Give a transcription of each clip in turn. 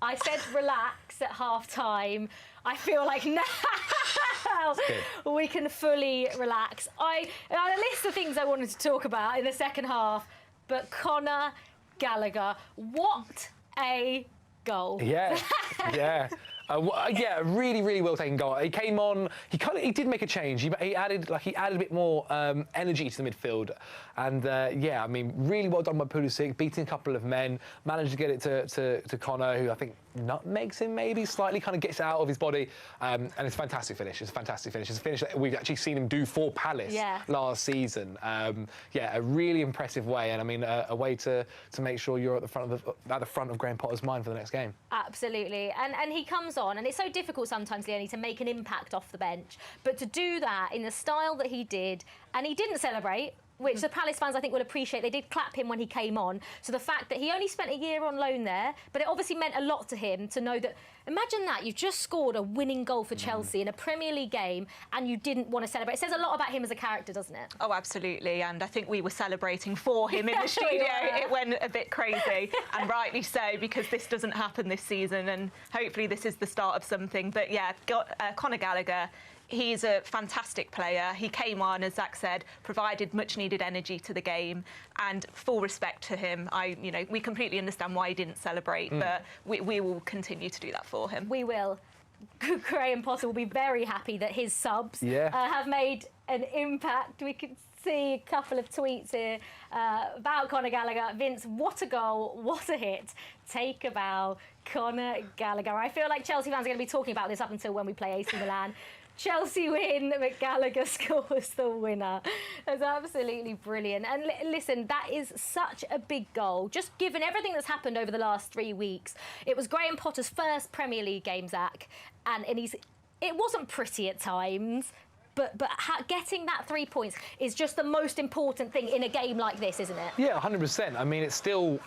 I said relax at half-time. I feel like now we can fully relax. I had a list of things I wanted to talk about in the second half, but Conor Gallagher, what a goal. Yeah, yeah. Yeah, really, really well taken goal. He came on. He did make a change. He added a bit more energy to the midfield, and yeah, I mean, really well done by Pulisic, beating a couple of men, managed to get it to Conor, who I think nutmegs him maybe slightly, kind of gets it out of his body, and it's a fantastic finish. It's a fantastic finish. It's a finish that we've actually seen him do for Palace last season. Yeah, a really impressive way, and I mean, a way to make sure you're at the front of Graham Potter's mind for the next game. Absolutely, and he comes on, and it's so difficult sometimes, Leonie, to make an impact off the bench, but to do that in the style that he did, and he didn't celebrate, which the Palace fans, I think, will appreciate. They did clap him when he came on. So the fact that he only spent a year on loan there, but it obviously meant a lot to him to know that, imagine that, you've just scored a winning goal for Chelsea in a Premier League game and you didn't want to celebrate. It says a lot about him as a character, doesn't it? Oh, absolutely. And I think we were celebrating for him in the studio. It went a bit crazy, and rightly so, because this doesn't happen this season, and hopefully this is the start of something. But yeah, Conor Gallagher, he's a fantastic player. He came on, as Zach said, provided much-needed energy to the game, and full respect to him. We completely understand why he didn't celebrate, but we will continue to do that for him. We will. Graham Potter will be very happy that his subs have made an impact. We can see a couple of tweets here about Conor Gallagher. Vince, what a goal, what a hit. Take a bow, Conor Gallagher. I feel like Chelsea fans are going to be talking about this up until when we play AC Milan. Chelsea win, but Gallagher scores the winner. That's absolutely brilliant. And listen, that is such a big goal. Just given everything that's happened over the last 3 weeks, it was Graham Potter's first Premier League game, Zach, and it wasn't pretty at times. But getting that 3 points is just the most important thing in a game like this, isn't it? Yeah, 100%. I mean, it's still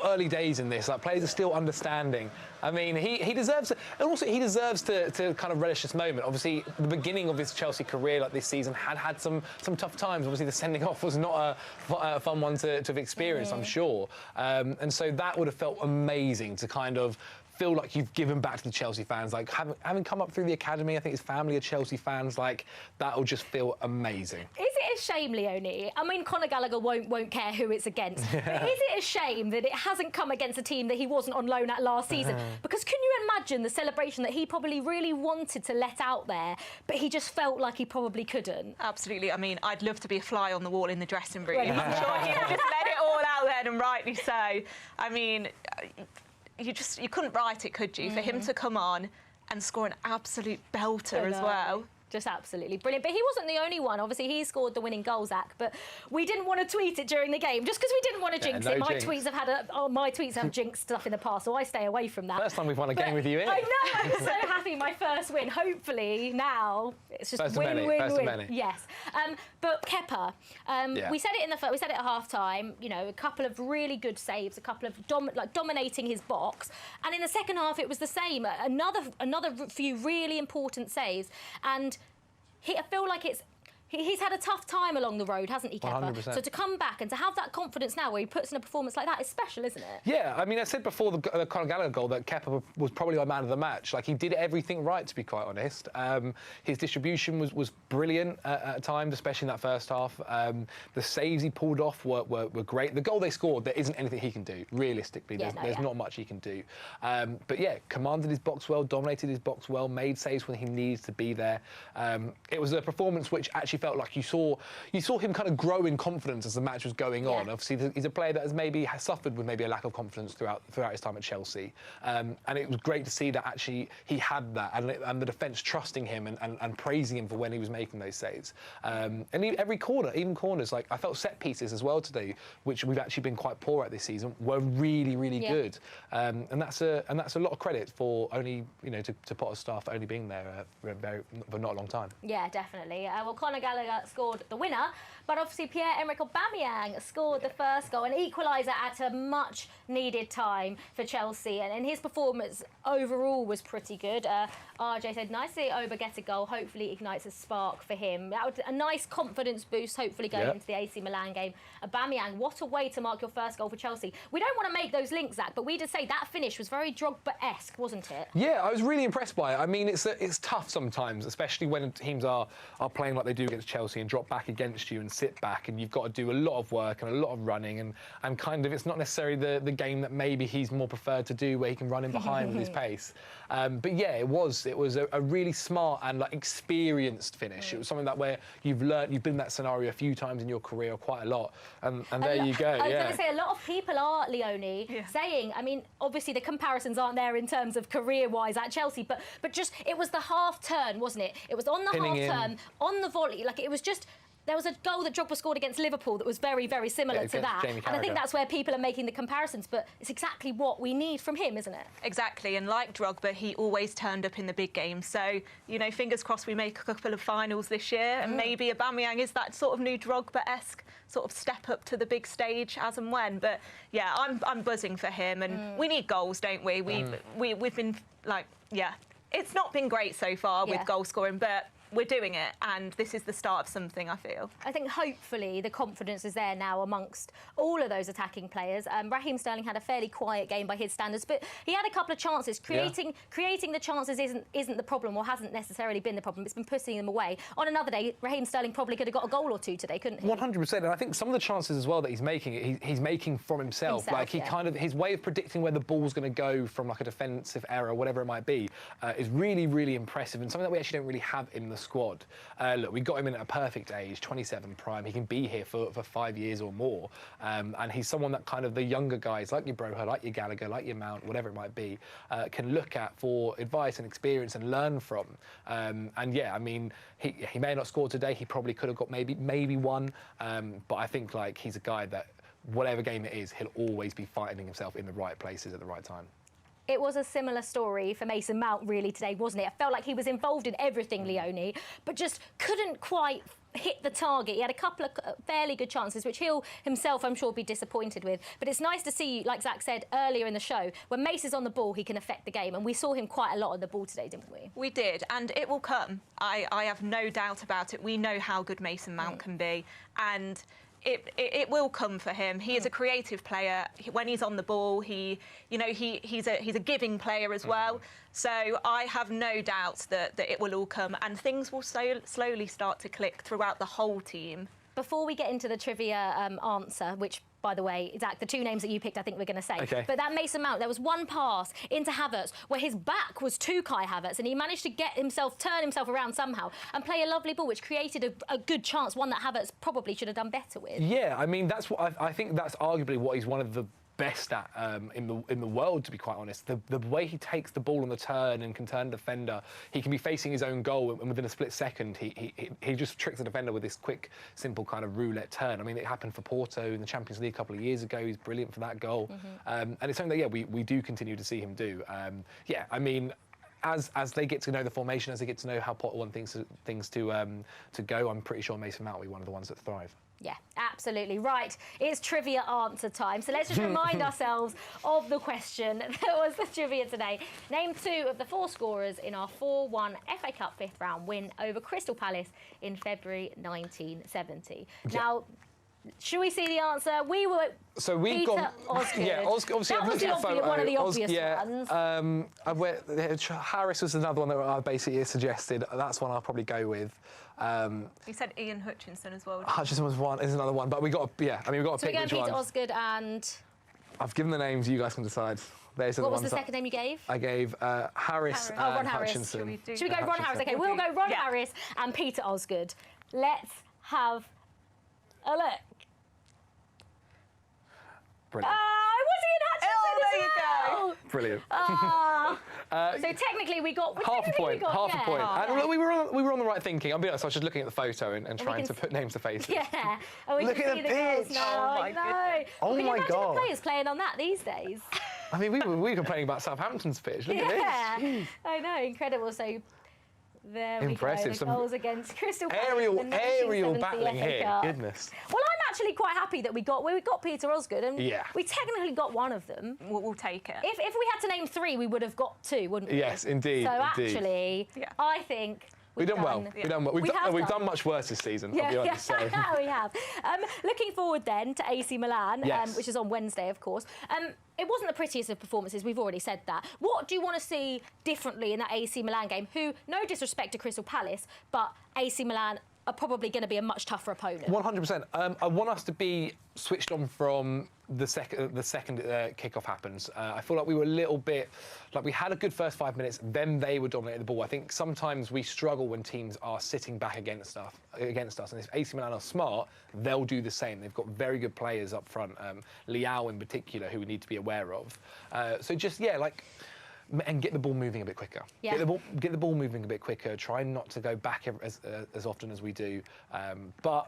early days in this. Like, players are still understanding. I mean, he deserves it, and also he deserves to kind of relish this moment. Obviously, the beginning of his Chelsea career, like this season, had some tough times. Obviously, the sending off was not a fun one to have experienced, I'm sure. And so that would have felt amazing to kind of feel like you've given back to the Chelsea fans. Like, having come up through the academy, I think his family are Chelsea fans, like, that'll just feel amazing. Is it a shame, Leonie? I mean, Conor Gallagher won't care who it's against. But is it a shame that it hasn't come against a team that he wasn't on loan at last season? Because can you imagine the celebration that he probably really wanted to let out there, but he just felt like he probably couldn't? Absolutely. I mean, I'd love to be a fly on the wall in the dressing room. I'm sure he'd just let it all out there, and rightly so. I mean, you couldn't write it, could you? For him to come on and score an absolute belter as well. Just absolutely brilliant. But he wasn't the only one. Obviously, he scored the winning goal, Zach. But we didn't want to tweet it during the game, just because we didn't want to jinx it. My tweets have jinxed stuff in the past, so I stay away from that. First time we've won a game with you in. I know. I'm so happy. My first win. Hopefully now it's just win. Yes. But Kepa, we said it we said it at half time. You know, a couple of really good saves, a couple of dominating his box, and in the second half it was the same. Another few really important saves, and I feel like he's had a tough time along the road, hasn't he, Kepa? 100%. So to come back and to have that confidence now where he puts in a performance like that is special, isn't it? Yeah, I mean, I said before the Conor Gallagher goal that Kepa was probably my man of the match. Like, he did everything right, to be quite honest. His distribution was brilliant at times, especially in that first half. The saves he pulled off were great. The goal they scored, there isn't anything he can do, realistically. There's not much he can do. But yeah, commanded his box well, dominated his box well, made saves when he needs to be there. It was a performance which actually felt like you saw him kind of grow in confidence as the match was going on. Obviously, he's a player that has suffered with maybe a lack of confidence throughout his time at Chelsea, and it was great to see that actually he had that, and the defence trusting him and praising him for when he was making those saves. And every corner, even corners, like I felt set pieces as well today, which we've actually been quite poor at this season, were really, really good. And that's a lot of credit for only to Potter's staff only being there for not a long time. Yeah, definitely. Well, Conor Gallagher Gallagher scored the winner. But obviously Pierre-Emerick Aubameyang scored the first goal, an equaliser at a much-needed time for Chelsea. And his performance overall was pretty good. RJ said, nice to see Oba get a goal. Hopefully ignites a spark for him. That was a nice confidence boost, hopefully, going into the AC Milan game. Aubameyang, what a way to mark your first goal for Chelsea. We don't want to make those links, Zach, but we did say that finish was very Drogba-esque, wasn't it? Yeah, I was really impressed by it. I mean, it's tough sometimes, especially when teams are playing like they do against Chelsea and drop back against you and sit back, and you've got to do a lot of work and a lot of running, and kind of it's not necessarily the game that maybe he's more preferred to do, where he can run in behind with his pace. But yeah, it was a really smart and like experienced finish. It was something that where you've been in that scenario a few times in your career, quite a lot, and there you go. I was going to say, a lot of people are, Leone, saying, I mean, obviously the comparisons aren't there in terms of career-wise at Chelsea, but just, it was the half turn, wasn't it? It was on the half turn, on the volley, like it was just... There was a goal that Drogba scored against Liverpool that was very, very similar to that. And I think that's where people are making the comparisons, but it's exactly what we need from him, isn't it? Exactly, and like Drogba, he always turned up in the big games. So, you know, fingers crossed we make a couple of finals this year, and maybe Aubameyang is that sort of new Drogba-esque sort of step up to the big stage as and when. But yeah, I'm buzzing for him, and we need goals, don't we? We've been like, it's not been great so far with goal scoring, but we're doing it, and this is the start of something, I feel. I think hopefully the confidence is there now amongst all of those attacking players. Raheem Sterling had a fairly quiet game by his standards, but he had a couple of chances. Creating the chances isn't the problem, or hasn't necessarily been the problem. It's been putting them away. On another day, Raheem Sterling probably could have got a goal or two today, couldn't he? 100%, and I think some of the chances as well that he's making, he's making from himself. Like he kind of, his way of predicting where the ball's going to go from like a defensive error, whatever it might be, is really, really impressive, and something that we actually don't really have in the squad. Look, we got him in at a perfect age, 27 prime. He can be here for 5 years or more. And he's someone that kind of the younger guys, like your Broha, like your Gallagher, like your Mount, whatever it might be, can look at for advice and experience and learn from. And yeah, I mean, he may not score today. He probably could have got maybe one. But I think like he's a guy that whatever game it is, he'll always be finding himself in the right places at the right time. It was a similar story for Mason Mount really today, wasn't it? I felt like he was involved in everything, Leone, but just couldn't quite hit the target. He had a couple of fairly good chances, which he'll himself, I'm sure, be disappointed with. But it's nice to see, like Zach said earlier in the show, when Mace is on the ball, he can affect the game. And we saw him quite a lot on the ball today, didn't we? We did, and it will come. I have no doubt about it. We know how good Mason Mount can be, and it will come for him. He is a creative player. When he's on the ball, he's a giving player as well. So I have no doubt that it will all come, and things will slowly start to click throughout the whole team. Before we get into the trivia answer, which, by the way, Zach, the two names that you picked, I think we're going to say. Okay. But that Mason Mount, there was one pass into Havertz where his back was to Kai Havertz, and he managed to turn himself around somehow and play a lovely ball, which created a good chance, one that Havertz probably should have done better with. Yeah, I mean, that's what I think that's arguably what he's one of the best at in the world, to be quite honest. The way he takes the ball on the turn and can turn a defender, he can be facing his own goal, and within a split second he just tricks the defender with this quick, simple kind of roulette turn. I mean, it happened for Porto in the Champions League a couple of years ago. He's brilliant for that goal, and it's something that we do continue to see him do. Yeah, I mean, as they get to know the formation, as they get to know how Potter wants things to go, I'm pretty sure Mason Mount will be one of the ones that thrive. Yeah, absolutely. Right, it's trivia answer time. So let's just remind ourselves of the question that was the trivia today. Name 2 of the 4 scorers in our 4-1 FA Cup 5th round win over Crystal Palace in February 1970. Yeah. Now, should we see the answer? We were Peter Osgood. Yeah, obviously that was one of the obvious ones. Harris was another one that I basically suggested. That's one I'll probably go with. You said Ian Hutchinson as well. Hutchinson is another one, but we got to pick which one. So we're going Peter Osgood and. I've given the names. You guys can decide. What was the second name you gave? I gave Harris and Ron Hutchinson. Should we go Ron Harris? Okay, we'll go Ron Harris and Peter Osgood. Let's have a look. Brilliant. Was he in Hutchinson Brilliant. So technically we got half a point. And we were on the right thinking. I'll be honest, I was just looking at the photo and trying to put names to faces. Yeah. And we look can at see the goals pitch. now. Oh my goodness. Oh my God. The players playing on that these days. I mean, we were complaining about Southampton's pitch. Look at this. I know, incredible. So There we Impressive. go. The goals against Crystal Palace. Aerial battling here. Goodness. Well, I'm actually quite happy that we got Peter Osgood, and yeah. we technically got one of them. We'll take it. If we had to name 3, we would have got 2, wouldn't we? Yes, indeed. So actually, I think. We've done well. We've done much worse this season, I'll be honest. So. We have. Looking forward then to AC Milan, which is on Wednesday, of course. It wasn't the prettiest of performances, we've already said that. What do you want to see differently in that AC Milan game, who, no disrespect to Crystal Palace, but AC Milan are probably going to be a much tougher opponent? 100%. I want us to be switched on from the second kickoff happens. I feel like we were a little bit, like we had a good first 5 minutes, then they would dominate the ball. I think sometimes we struggle when teams are sitting back against us, and if AC Milan are smart, they'll do the same. They've got very good players up front, Leao in particular, who we need to be aware of. So just, and get the ball moving a bit quicker. Yeah. Get the ball moving a bit quicker. Try not to go back as often as we do. But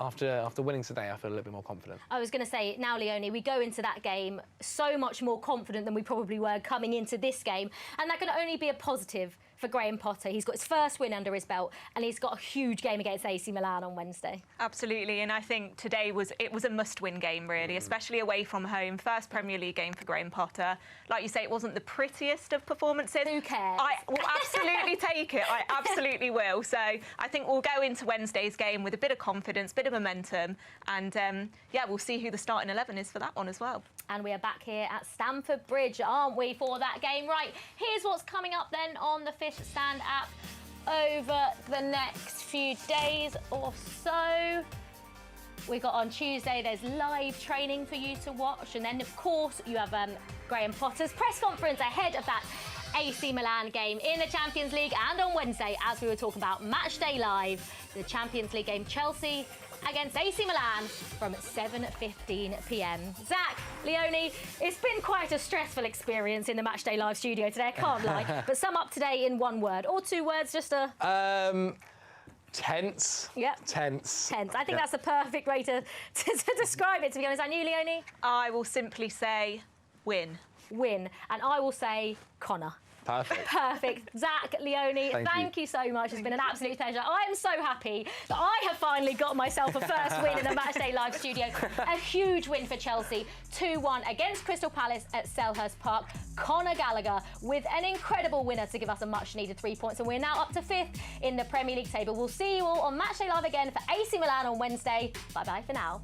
after winning today, I feel a little bit more confident. I was going to say, now, Leone, we go into that game so much more confident than we probably were coming into this game. And that can only be a positive for Graham Potter. He's got his first win under his belt, and he's got a huge game against AC Milan on Wednesday. Absolutely, and I think today was a must-win game, really, especially away from home. First Premier League game for Graham Potter. Like you say, it wasn't the prettiest of performances. Who cares? I will absolutely take it. I absolutely will. So I think we'll go into Wednesday's game with a bit of confidence, bit of momentum, and we'll see who the starting 11 is for that one as well. And we are back here at Stamford Bridge, aren't we, for that game? Right, here's what's coming up then on the Fish Stand app over the next few days or so. We got on Tuesday, there's live training for you to watch. And then, of course, you have Graham Potter's press conference ahead of that AC Milan game in the Champions League. And on Wednesday, as we were talking about, Matchday Live, the Champions League game, Chelsea against AC Milan from 7:15 p.m. Zach, Leone, it's been quite a stressful experience in the Matchday Live studio today, I can't lie. But sum up today in one word, or 2 words, just a... Tense. Yep. Tense. Tense. I think that's the perfect way to describe it, to be honest. And you, Leone? I will simply say win. Win. And I will say Connor. Perfect. Perfect. Zach, Leone, thank you so much. It's been an absolute pleasure. I am so happy that I have finally got myself a first win in the Matchday Live studio. A huge win for Chelsea, 2-1 against Crystal Palace at Selhurst Park. Conor Gallagher with an incredible winner to give us a much-needed 3 points, and we're now up to 5th in the Premier League table. We'll see you all on Matchday Live again for AC Milan on Wednesday. Bye-bye for now.